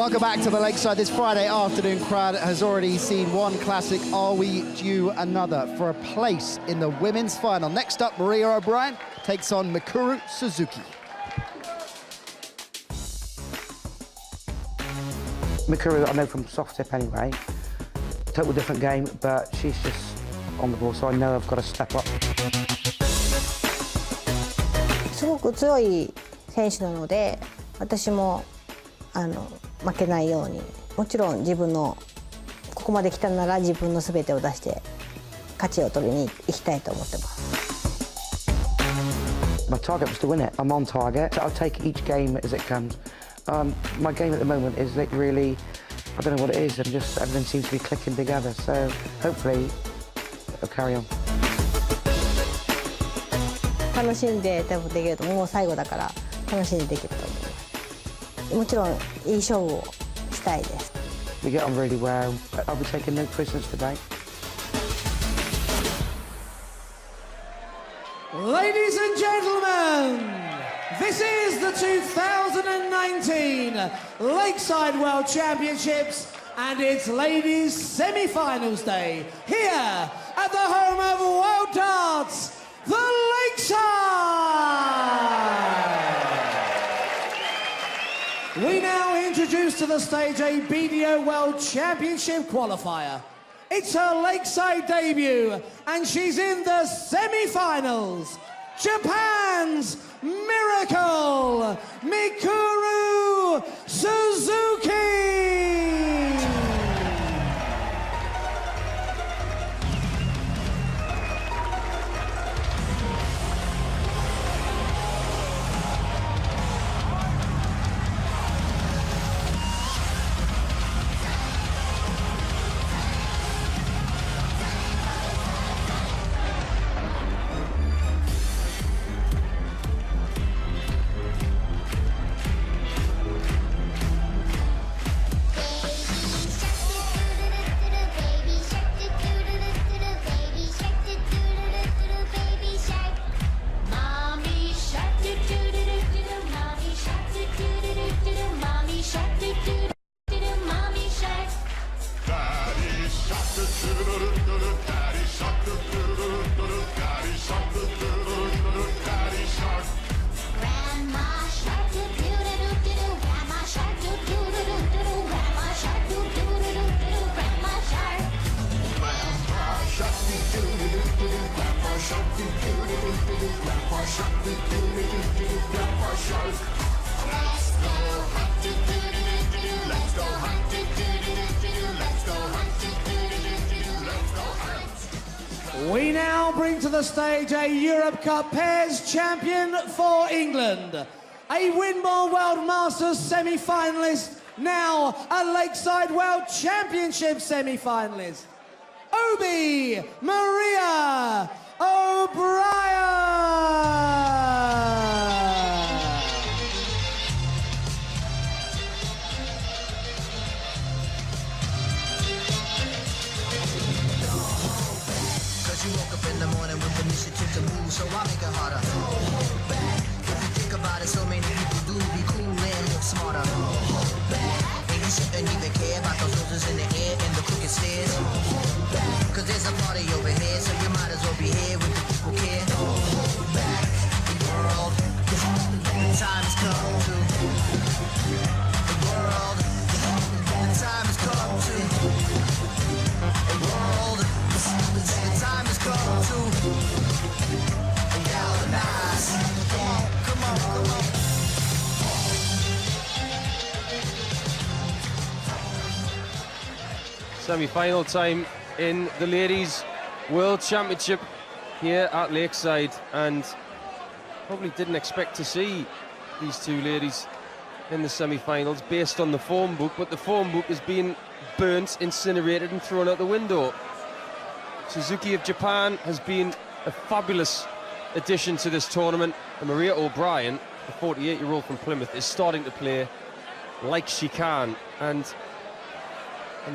Welcome back to the Lakeside. This Friday afternoon crowd has already seen one classic. Are we due another for a place in the women's final? Next up, Maria Obrien takes on Mikuru Suzuki. Mikuru, I know from soft tip anyway. Total different game, but she's just on the ball, so I know I've got to step up. すごく強い選手なので、私も負けないように、もちろん自分のここまで来たなら自分の全てを出して勝ちを取りに行きたいと思ってます。My target was to win it. I'm on target. I'll take each game as it comes. My game at the moment is like really, I don't know what it is, and just everything seems to be clicking together. So hopefully it'll carry on. 楽しんで多分できると、もう最後だから楽しんでできると思います。もちろんいい勝負をしたいです。We get on really well. I'll be taking no prisoners today. Ladies and gentlemen, this is the 2019 Lakeside World Championships and its ladies semi-finals day here at the home of World Darts, the Lakeside! We now introduce to the stage a BDO World Championship qualifier. It's her Lakeside debut, and she's in the semi-finals. Japan's Miracle, Mikuru Suzuki! We now bring to the stage a Europe Cup Pairs champion for England, a Winmore World Masters semi-finalist, now a Lakeside World Championship semi-finalist, Obi Maria Obrien! You woke up in the morning with initiative to move, so I make it harder. If you think about it, so many people do be cool and look smarter. And you shouldn't even care about those roses in the air and the crooked stairs. Cause there's a party over here, so you might as well be here with the people care. The world, the time has come to. The world, the time has come to. The world, the time has come to galvanize. Come on, come on. Semi-final time in the Ladies World Championship here at Lakeside, and probably didn't expect to see these two ladies in the semi-finals based on the form book, but the form book has been burnt, incinerated and thrown out the window. Suzuki of Japan has been a fabulous addition to this tournament, and Maria Obrien, the 48-year-old from Plymouth, is starting to play like she can, and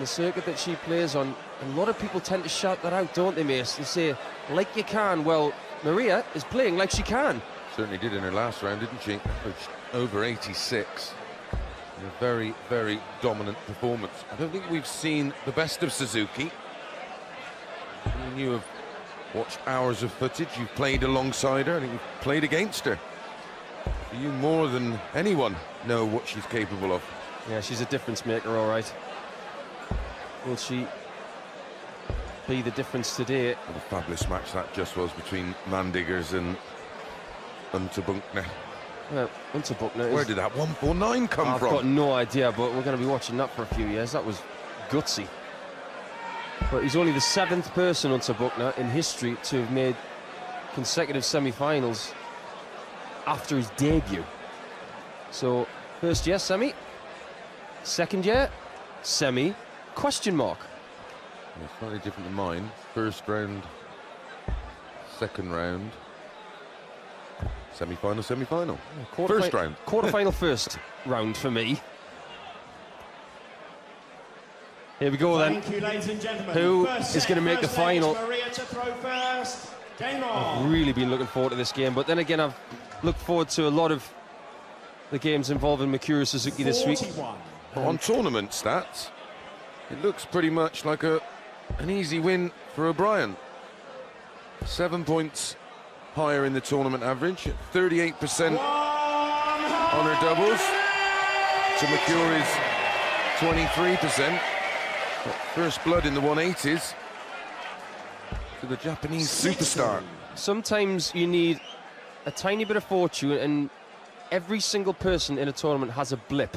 the circuit that she plays on, a lot of people tend to shout that out, don't they, Mace, and say, like you can. Well, Maria is playing like she can. Certainly did in her last round, didn't she? Over 86. A very, very dominant performance. I don't think we've seen the best of Suzuki. You have watched hours of footage, you've played alongside her, and you've played against her. You more than anyone know what she's capable of. Yeah, she's a difference maker, all right. Will she be the difference today? What a fabulous match that just was between Mandiggers and Unterbunkner. Well, Unterbunkner. Where did that 149 come I've from? I've got no idea, but we're going to be watching that for a few years. That was gutsy. But he's only the 7th person, Unterbunkner, in history to have made consecutive semi-finals after his debut. So, first year, semi. Second year, semi, question mark. Yeah, slightly different than mine. First round, second round, semi-final, semi-final. Yeah, first round. Quarter-final first round for me. Here we go then. Thank you, ladies and gentlemen. Who is going to make the final? Maria to throw first. Game on. I've really been looking forward to this game, but then again, I've looked forward to a lot of the games involving Mikuru Suzuki this week. On tournament stats, it looks pretty much like an easy win for Obrien. 7 points higher in the tournament average, 38% on her doubles. To Mikuri's 23%. First blood in the 180s to the Japanese superstar. Sometimes you need a tiny bit of fortune, and every single person in a tournament has a blip.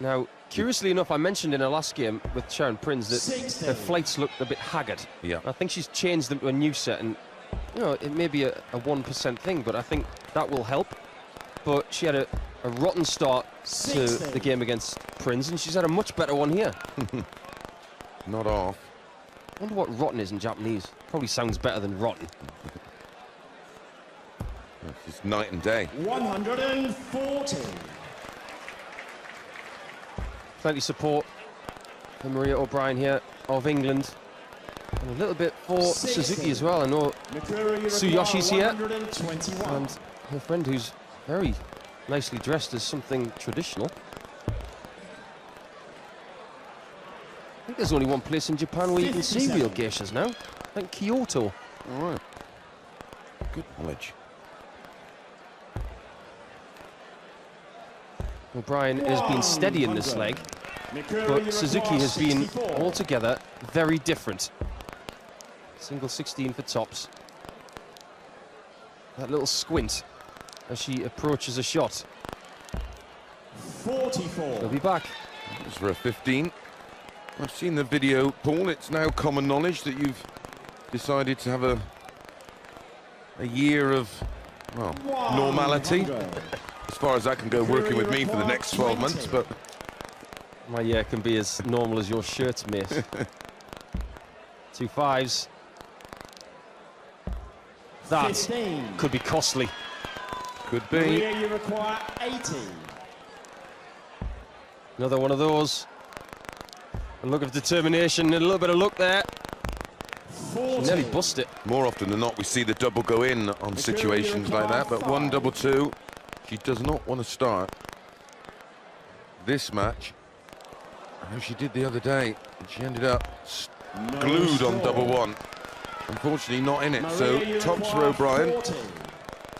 Now, curiously enough, I mentioned in our last game with Sharon Prinz that her flights looked a bit haggard. Yeah. I think she's changed them to a new set, and you know, it may be a 1% thing, but I think that will help. But she had a rotten start to the game against Prinz, and she's had a much better one here. Not off. I wonder what rotten is in Japanese. Probably sounds better than rotten. It's night and day. 140. Plenty of support for Maria Obrien here of England. And a little bit for Suzuki as well. I know Tsuyoshi's here. And her friend, who's very nicely dressed as something traditional. I think there's only one place in Japan where you can see real geishas now. I think Kyoto. All right. Good knowledge. O'Brien has been steady in this leg, but Suzuki has been altogether very different. Single 16 for tops. That little squint as she approaches a shot. 44. They'll be back. It's for a 15. I've seen the video, Paul. It's now common knowledge that you've decided to have a year of, well, normality. As far as that can go, working with me for the next 12 months, but... My year can be as normal as your shirt, mate. 2 5s. That 15. could be costly. Could be. Maria, you require 80. Another one of those. A look of determination and a little bit of luck there. 40. She nearly bust it. More often than not, we see the double go in on situations like that, but 1 double 2, she does not want to start this match. I know she did the other day, and she ended up glued on double 1. Unfortunately, not in it. So tops for Obrien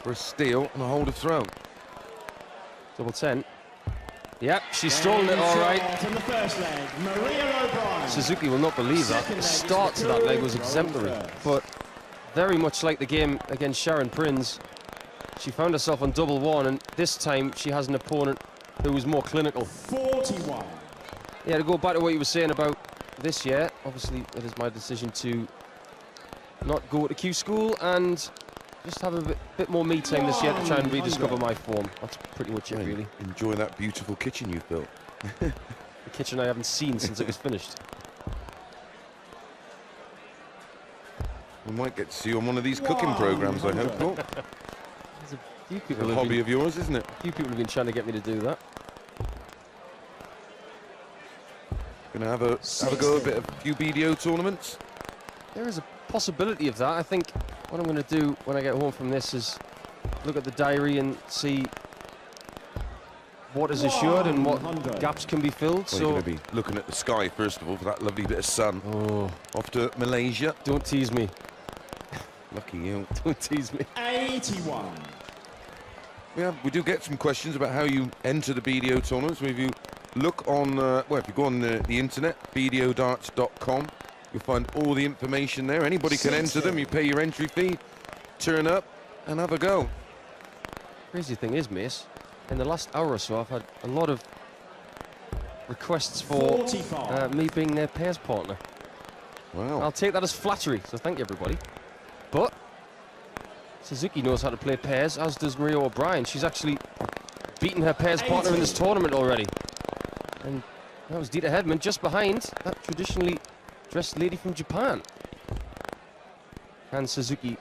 for a steal and a hold of throw. Double 10. Yep, she's stolen it all right. In the first leg, Maria Obrien. Suzuki will not believe that. The start to that leg was exemplary, but very much like the game against Sharon Prinz, she found herself on double 1, and this time she has an opponent who was more clinical. 41. Yeah, to go back to what you were saying about this year, obviously it is my decision to not go to Q school and just have a bit more me time this year to try and rediscover my form. That's pretty much it, really. Enjoy that beautiful kitchen you've built. The kitchen I haven't seen since it was finished. We might get to see you on one of these cooking programs, I hope, Paul. There's a few people A hobby of yours, isn't it? A few people have been trying to get me to do that. Gonna have a go a bit of a few BDO tournaments. There is a possibility of that. I think what I'm going to do when I get home from this is look at the diary and see what is assured and what gaps can be filled. Well, so you're going to be looking at the sky first of all for that lovely bit of sun. Oh, Off to Malaysia. don't tease me. Lucky you. Don't tease me. 81. We do get some questions about how you enter the BDO tournaments. If you look on, well, if you go on the internet, bdodarts.com, you'll find all the information there. Anybody can enter them. You pay your entry fee, turn up, and have a go. Crazy thing is, Mace, in the last hour or so, I've had a lot of requests for me being their pairs partner. Wow. I'll take that as flattery, so thank you, everybody. But Suzuki knows how to play pairs, as does Maria Obrien. She's actually beaten her pairs partner in this tournament already. And that was Dita Hedman just behind that traditionally dressed lady from Japan. And Suzuki.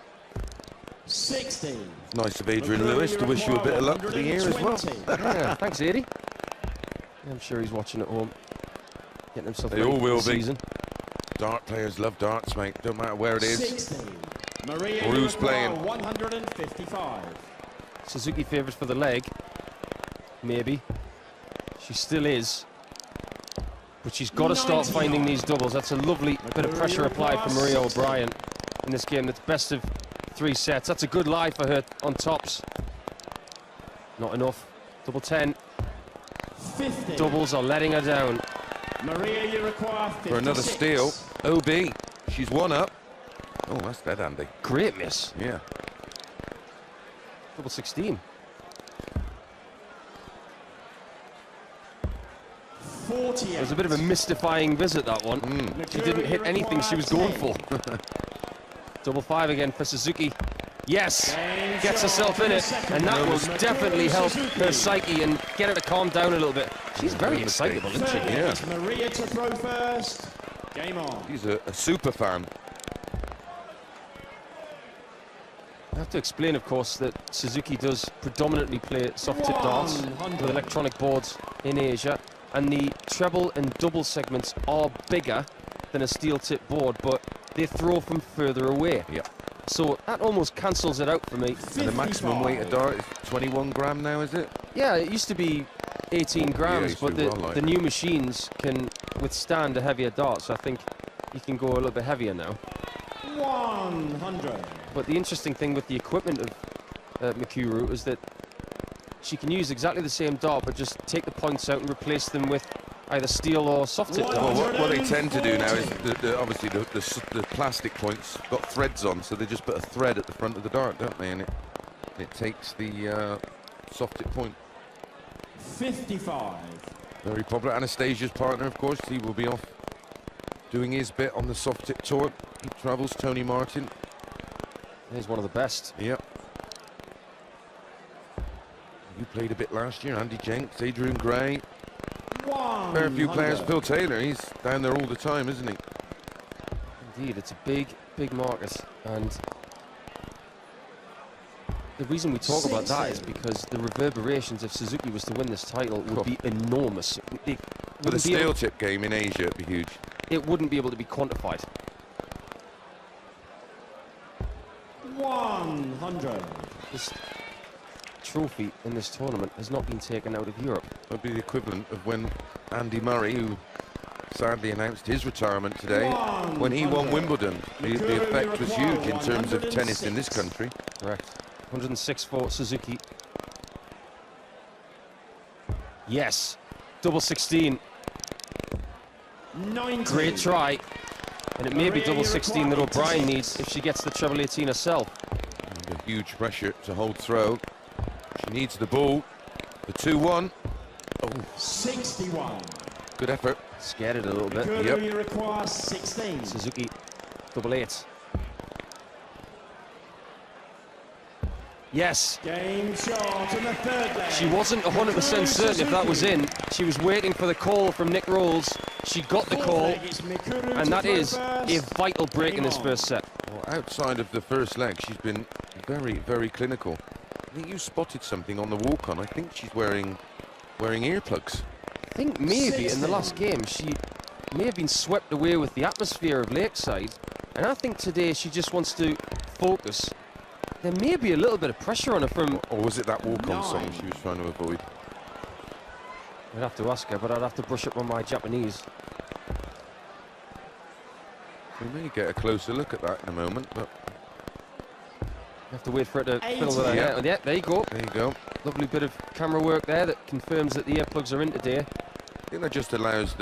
60. Nice of Adrian Lewis to wish you a bit of luck for the year as well. Yeah, thanks, Adi. I'm sure he's watching at home, getting himself They ready all for will the be. season. Dart players love darts, mate. Don't matter where it is. 60. Maria Or who's playing. 155. Suzuki favourite for the leg, maybe. She still is. But she's got to start finding these doubles. That's a lovely bit of pressure applied from Maria Obrien in this game. That's best of 3 sets. That's a good lie for her on tops. Not enough. Double 10. 50. Doubles are letting her down. Maria, you require 56. For another steal. OB. She's 1 up. Oh, that's dead, Andy. Great miss. Yeah. Double 16. 48. It was a bit of a mystifying visit, that one. She didn't hit anything she was going for. Double 5 again for Suzuki. Yes, gets herself in it, and that will definitely help her psyche and get her to calm down a little bit. She's very excitable, isn't she? Yeah. Maria to throw first. Game on. He's a super fan. I have to explain, of course, that Suzuki does predominantly play soft-tip darts with electronic boards in Asia, and the treble and double segments are bigger than a steel-tip board, but they throw from further away. Yeah. So that almost cancels it out for me. And the maximum weight of dart is 21 gram now, is it? Yeah, it used to be 18 grams, used but to run like the that. new machines can withstand a heavier dart, so I think you can go a little bit heavier now. 100. But the interesting thing with the equipment of Mikuru is that she can use exactly the same dart, but just take the points out and replace them with either steel or soft tip Well, darts. what they tend to do now is, obviously, the plastic points got threads on, so they just put a thread at the front of the dart, don't they? And it takes the soft tip point. 55. Very popular. Anastasia's partner, of course, he will be off doing his bit on the soft tip tour. He travels, Tony Martin. He's one of the best. Yep. You played a bit last year, Andy Jenks, Adrian Gray. Very few players. Phil Taylor, he's down there all the time, isn't he? Indeed, it's a big, big market, and the reason we talk about that is because the reverberations if Suzuki was to win this title would be enormous. For the steel tip game in Asia, it'd be huge. It wouldn't be able to be quantified. 100. This trophy in this tournament has not been taken out of Europe. That'd be the equivalent of when Andy Murray, who sadly announced his retirement today, when he won Wimbledon. The effect was huge in terms of tennis in this country. Correct. 106 for Suzuki. Yes. Double 16. 90. Great try. And it may be double 16 that Obrien needs if she gets the treble 18 herself. Under huge pressure to hold throw. She needs the ball. The 2-1. Oh, 61. good effort. Scared it a little bit. Yep. You require 16. Suzuki, double 8. Yes. Game shot in the third leg. She wasn't 100% certain if that was in. She was waiting for the call from Nick Rolls. She got the call, and that is a vital break in this first set. Well, outside of the first leg, she's been very, very clinical. I think you spotted something on the walk-on. I think she's wearing earplugs. I think maybe in the last game she may have been swept away with the atmosphere of Lakeside, and I think today she just wants to focus. There may be a little bit of pressure on her from... Or was it that walk-on song she was trying to avoid? I'd have to ask her, but I'd have to brush up on my Japanese. We may get a closer look at that in a moment, but You have to wait for it to fiddle with her hair. Yeah, there you go. there you go. Lovely bit of camera work there that confirms that the earplugs are in today. I think that just allows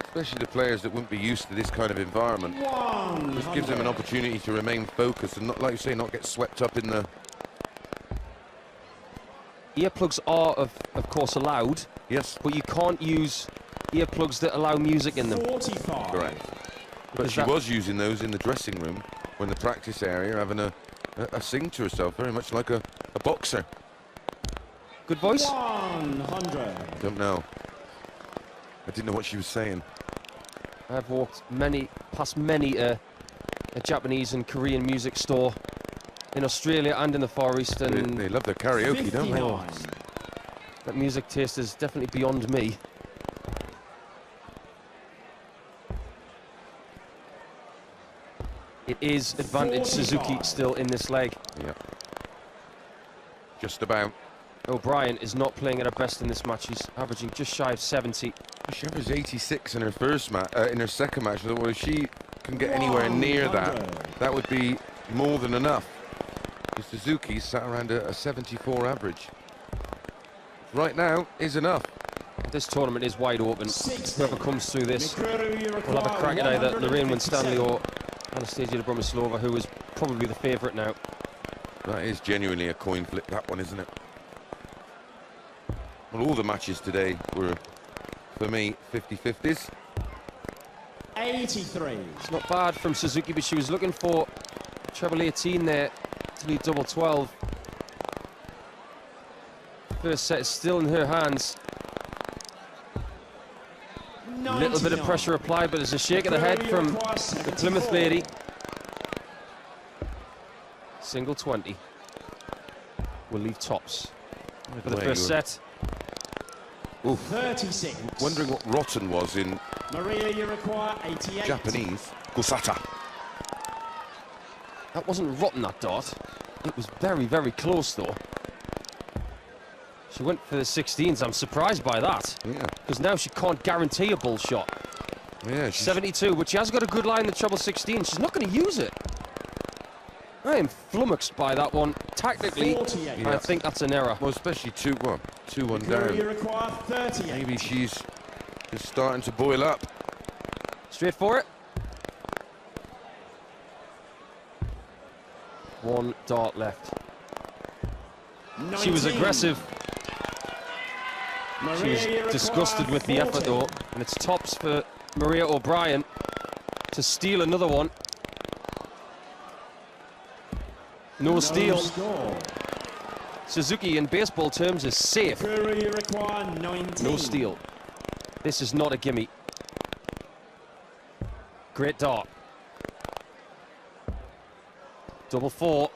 especially the players that wouldn't be used to this kind of environment, just gives them an opportunity to remain focused and not, like you say, not get swept up in the... Earplugs are, of course, allowed. Yes. But you can't use earplugs that allow music in them. 45. Correct. But Because she that- was using those in the dressing room, or in the practice area, having a sing to herself, very much like a boxer. Good voice. 100. I don't know. I didn't know what she was saying. I've walked past many a Japanese and Korean music store in Australia and in the Far East, and They love their karaoke, don't they? 59. that music taste is definitely beyond me. It is advantage Suzuki still in this leg. Yeah. Just about. Obrien is not playing at her best in this match. He's averaging just shy of 70. She averaged 86 in her first match, in her second match. Well, if she can get anywhere near that would be more than enough. The Suzuki sat around a 74 average. Right now is enough. This tournament is wide open. 60. Whoever comes through this Mikuru, you will have a require crack at either Lorraine 157. Winstanley or Anastasia Dobromislova, who is probably the favourite now. That is genuinely a coin flip, that one, isn't it? Well, all the matches today were, for me, 50-50s. 83. It's not bad from Suzuki, but she was looking for treble 18 there to lead double 12. First set is still in her hands. A little bit of pressure applied, but there's a shake of the head from the Plymouth lady. Single 20 will leave tops for the first set. Oof. 36. Wondering what rotten was in Maria, you require 88. Japanese. Gusata. That wasn't rotten, that dart. It was very, very close, though. She went for the 16s. I'm surprised by that. Yeah. Because now she can't guarantee a bull shot. Yeah. She's 72, but she has got a good line in the treble 16. She's not going to use it. I am flummoxed by that one. Tactically, 48. I think that's an error. well, especially 2-1 Mikuru, you down. require 38. Maybe she's just starting to boil up. Straight for it. One dart left. She was 19. aggressive. She Maria, was you require disgusted with the effort, 40. though. And it's tops for Maria Obrien to steal another one. No steal. Score. Suzuki, in baseball terms, is safe. Mikuru, you require 19. No steal. This is not a gimme. Great dart. Double 4.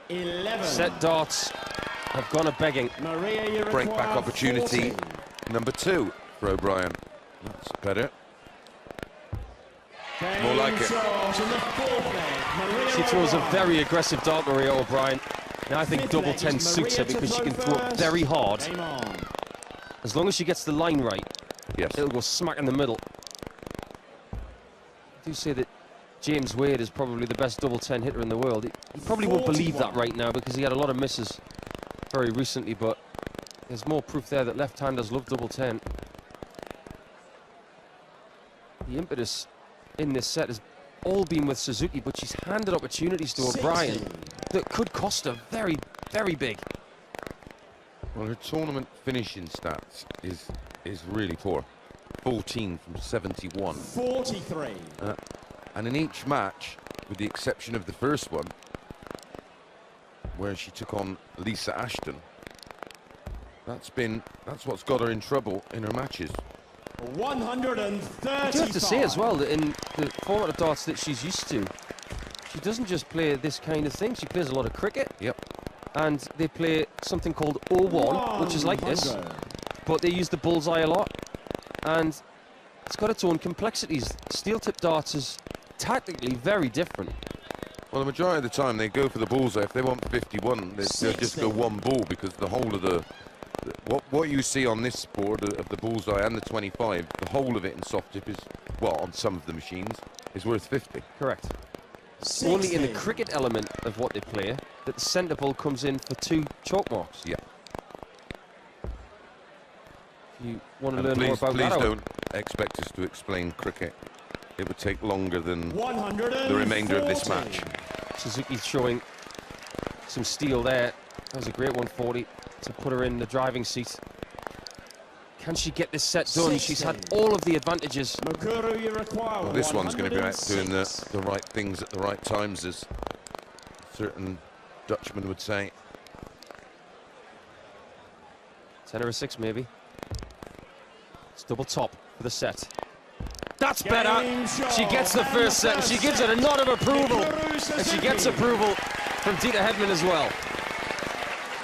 11. Set darts have gone a begging. Maria, you require Break back opportunity. 40. Number 2 for O'Brien. That's better. More like it. She throws a very aggressive dart, Maria Obrien. Now I think Fifth double leg 10 is suits her Maria to because she can throw throw it first. very hard. Game on. As long as she gets the line right, Yes. it'll go smack in the middle. I do say that James Wade is probably the best double 10 hitter in the world. He probably won't believe that 41. right now because he had a lot of misses very recently, but there's more proof there that left-handers love double 10. The impetus in this set has all been with Suzuki, but she's handed opportunities to Obrien 60. that could cost her very, very big. Well, her tournament finishing stats is really poor. 14 from 71. 43. And in each match, with the exception of the first one, where she took on Lisa Ashton, that's what's got her in trouble in her matches. 135. I do have to say as well that in the format of darts that she's used to, she doesn't just play this kind of thing. She plays a lot of cricket. Yep. And they play something called 0-1, which is like this, 100. but they use the bullseye a lot. And it's got its own complexities. Steel tip darts is tactically very different. Well, the majority of the time they go for the bullseye. If they want 51, they'll just go one ball because the whole of the what you see on this board of the bullseye and the 25, the whole of it in soft tip is, well, on some of the machines, is worth 50. Correct. It's only in the cricket element of what they play that the centre ball comes in for 2 chalk marks. Yeah. If you want to And learn more about that, please don't expect us to explain cricket. It would take longer than the remainder of this match. Suzuki showing some steel there. That was a great 140 to put her in the driving seat. Can she get this set done? She's had all of the advantages. Makuru, you require Well, this one's going to be out doing the right things at the right times, as certain Dutchman would say. 10 or a 6 maybe. It's double top for the set. That's better. She gets the first set and she gives it a nod of approval. And she gets approval from Dita Hedman as well.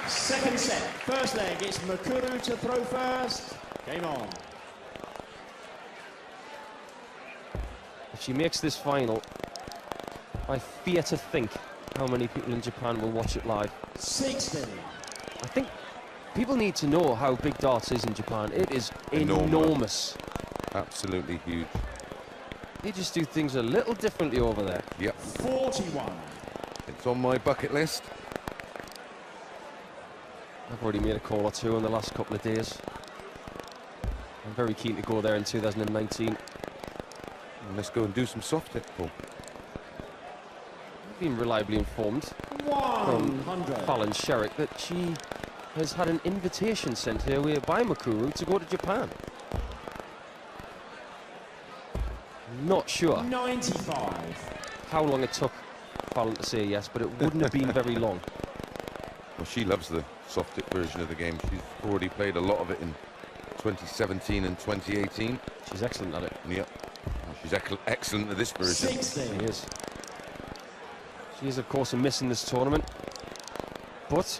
Second set, first leg, it's Makuru to throw first. Game on. If she makes this final, I fear to think how many people in Japan will watch it live. 60. I think people need to know how big darts is in Japan. It is enormous. Absolutely huge. They just do things a little differently over there. Yep. 41. It's on my bucket list. I've already made a call or 2 in the last couple of days. I'm very keen to go there in 2019. And let's go and do some soft tip, Paul. I've been reliably informed from Fallon Sherrick that she has had an invitation sent her way by Makuru to go to Japan. Not sure 95. how long it took Fallon to say yes, but it wouldn't have been very long. Well, she loves the soft tip version of the game. She's already played a lot of it in 2017 and 2018. She's excellent at it. Yep. She's excellent at this version. 60. She is. She is, of course, a miss in this tournament, but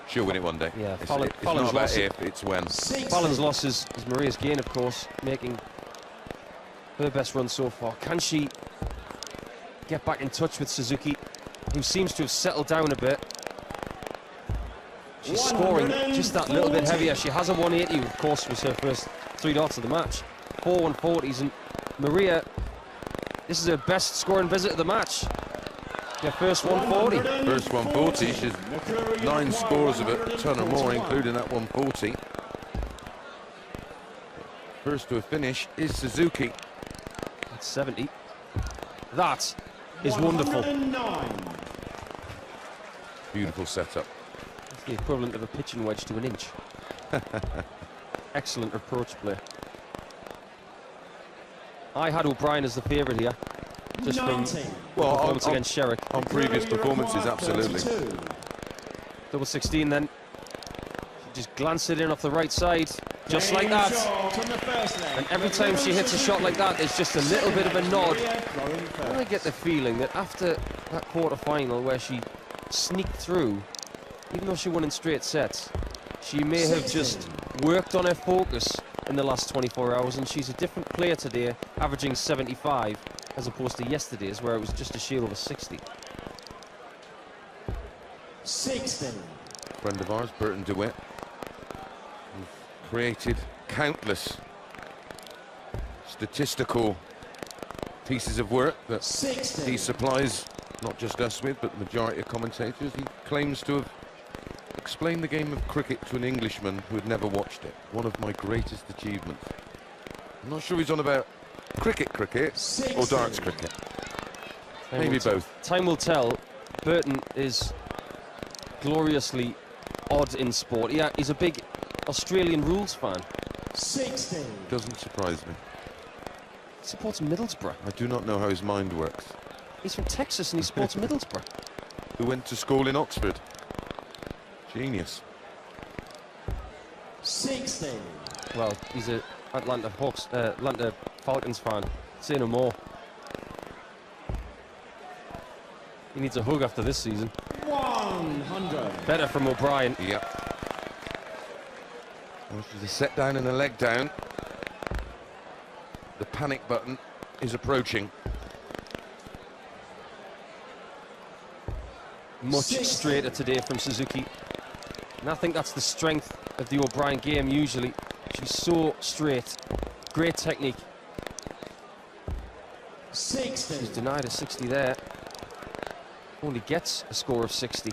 She'll win it one day. yeah, It's Fallon's not about loss. if, it's when. 60. Fallon's loss is Maria's gain, of course, making her best run so far. Can she get back in touch with Suzuki, who seems to have settled down a bit? She's scoring just that little bit heavier. She has a 180, of course, was her first 3 darts of the match. 4 140s, and Maria, this is her best scoring visit of the match. Her first 140. First 140. She's 9 scores of a ton or more, including that 140. First to a finish is Suzuki. That's 70. That is wonderful. 109. Beautiful setup. It's the equivalent of a pitching wedge to an inch. Excellent approach play. I had Obrien as the favourite here, just from Well, performance against Sherrick. On previous performances, absolutely. Double 16 then. She just glanced it in off the right side, just like that. And every time she hits a shot like that, there's just a little bit of a nod. And I get the feeling that after that quarter-final where she sneaked through, even though she won in straight sets, she may have just worked on her focus in the last 24 hours, and she's a different player today, averaging 75, as opposed to yesterday's, where it was just a shade over 60. 60. Friend of ours, Burton DeWitt, who's created countless statistical pieces of work that 60. he supplies not just us with, but the majority of commentators. He claims to have explained the game of cricket to an Englishman who had never watched it. One of my greatest achievements. I'm not sure he's on about cricket or darts cricket. Maybe both. Time will tell. Burton is gloriously odd in sport. Yeah, he's a big Australian rules fan. 60. Doesn't surprise me. He supports Middlesbrough. I do not know how his mind works. He's from Texas and he supports Middlesbrough. Who went to school in Oxford. Genius. 60. Well, he's a Atlanta Falcons fan. Say no more. He needs a hug after this season. 100. Better from Obrien. Yep. Well, she's a set down and a leg down. The panic button is approaching. Much straighter today from Suzuki. And I think that's the strength of the Obrien game usually. She's so straight. Great technique. 60. She's denied a 60 there. Only gets a score of 60.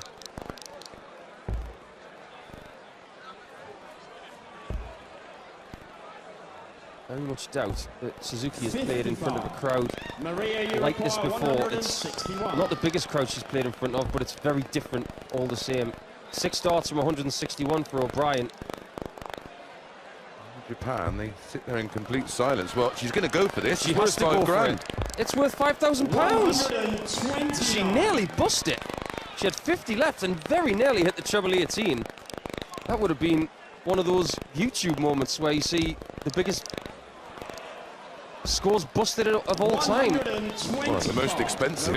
Very much doubt that Suzuki has played in front of a crowd like this before. It's not the biggest crowd she's played in front of, but it's very different all the same. 6 darts from 161 for Obrien. Japan, they sit there in complete silence. Well, she's going to go for this. She has to go for it. It's worth £5,000. She nearly bust it. She had 50 left and very nearly hit the treble 18. That would have been one of those YouTube moments where you see the biggest scores busted of all time. Well, the most expensive.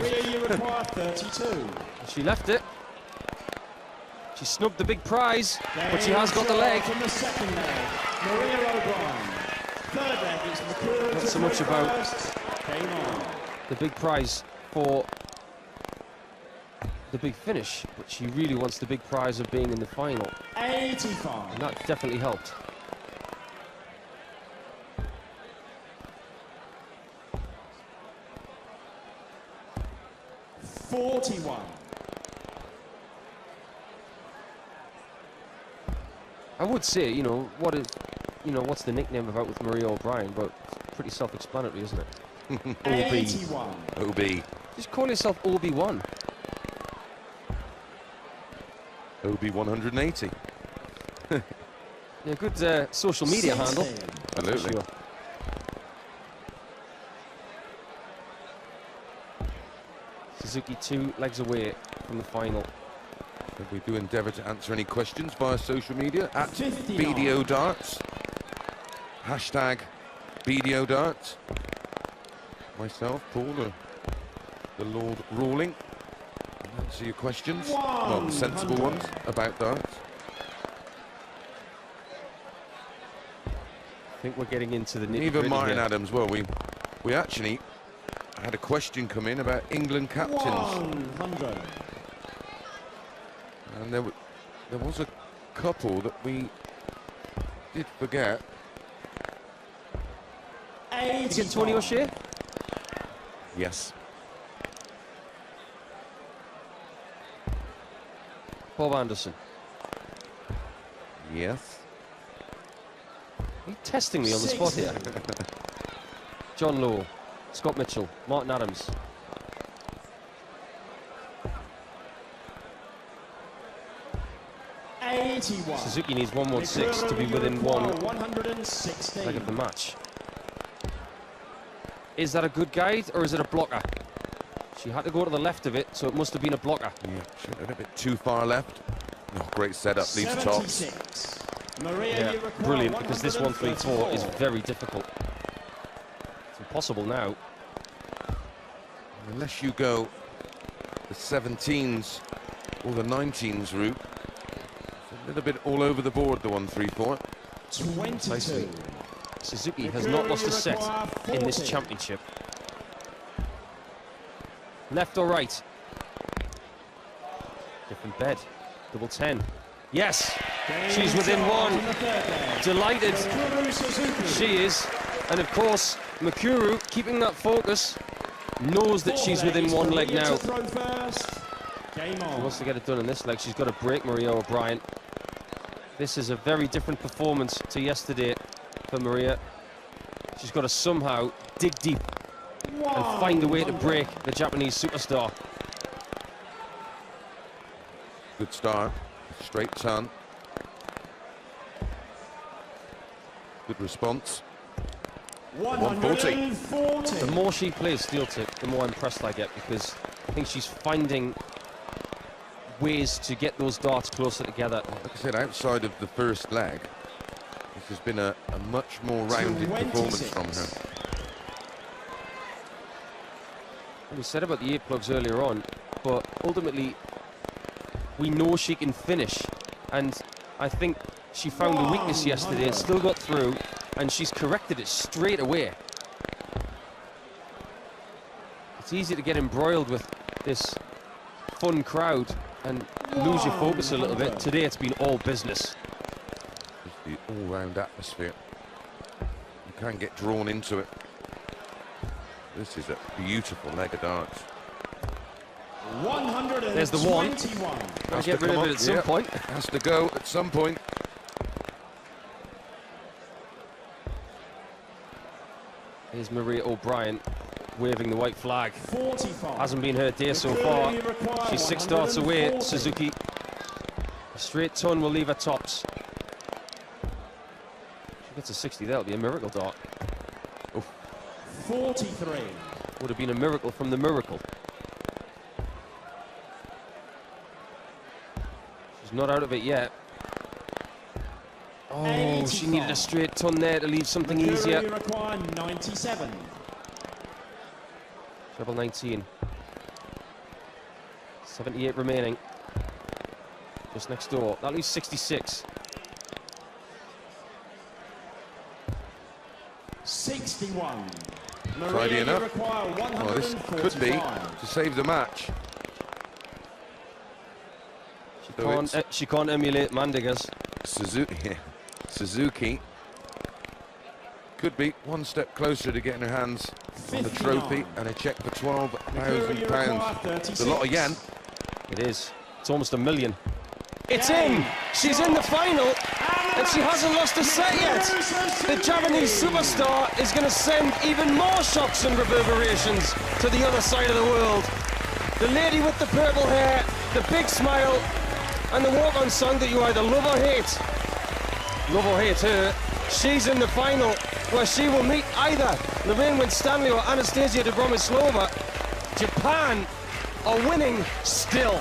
She left it. She snubbed the big prize, but she has got the leg. From the second leg, Maria Obrien. Third leg is Makuru. Not so much about the big prize for the big finish, but she really wants the big prize of being in the final. 85. And that definitely helped. I would say, you know, what's the nickname about with Maria Obrien, but it's pretty self-explanatory, isn't it? OB. Just call yourself OB1. OB 180. Yeah, good social media handle. Absolutely. Sure. Suzuki 2 legs away from the final. We do endeavour to answer any questions via social media at BDO Darts. Hashtag BDO Darts. Myself, Paul, the Lord Rawling. Answer your questions. Well, sensible ones about darts. I think we're getting into the nitty-gritty. Even Martin here. Adams, well, we actually had a question come in about England captains. 100. And there was a couple that we did forget. You get Tony O'Shea? Yes. Bob Anderson. Yes. Are you testing me on the spot here? John Lowe, Scott Mitchell, Martin Adams. Suzuki needs 116 to be within one leg of the match. Is that a good guide or is it a blocker? She had to go to the left of it, so it must have been a blocker. Yeah, she went a bit too far left. Oh, great setup, leaves tops. Yeah, brilliant, because this 134 is very difficult. It's impossible now. Unless you go the 17s or the 19s route, it's a little bit all over the board, the 134. 22. Suzuki has not lost a set in this championship. Left or right? Different bed. Double 10. Yes! She's within one. Delighted. She is. And of course, Makuru, keeping that focus, knows that she's within one leg now. She wants to get it done in this leg. She's got to break Maria Obrien. This is a very different performance to yesterday for Maria. She's got to somehow dig deep and find a way to break the Japanese superstar. Good start, straight turn. Good response. 140. The more she plays steel tip, the more impressed I get, because I think she's finding ways to get those darts closer together. Like I said, outside of the first leg, this has been a much more rounded performance from her. We said about the earplugs earlier on, but ultimately we know she can finish, and I think she found a weakness yesterday and still got through, and she's corrected it straight away. It's easy to get embroiled with this fun crowd and lose your focus a little bit. Today it's been all business. Just the all-round atmosphere. You can get drawn into it. This is a beautiful leg of darts. There's the one. Gotta get rid of it at some point. Has to go at some point. Here's Maria Obrien waving the white flag. Hasn't been her day so far. She's 6 darts away, Suzuki. A straight ton will leave her tops. She gets a 60, that'll be a miracle dart. Oof. 43. Would have been a miracle from the miracle. She's not out of it yet. Oh, she needed a straight ton there to leave something easier. Require 97. Treble 19. 78 remaining. Just next door. That leaves 66. 61. Tidy enough. Oh, this could be to save the match. She can't emulate Mandigas. Suzuki could be one step closer to getting her hands on the trophy and a cheque for £12,000. It's a lot of yen. It is. It's almost $1 million. It's in! She's in the final, and she hasn't lost a set yet. The Japanese superstar is going to send even more shocks and reverberations to the other side of the world. The lady with the purple hair, the big smile, and the walk-on song that you either love or hate. Love or hate her. She's in the final, where she will meet either Lorraine Winstanley or Anastasia Dobromislova. Japan are winning still.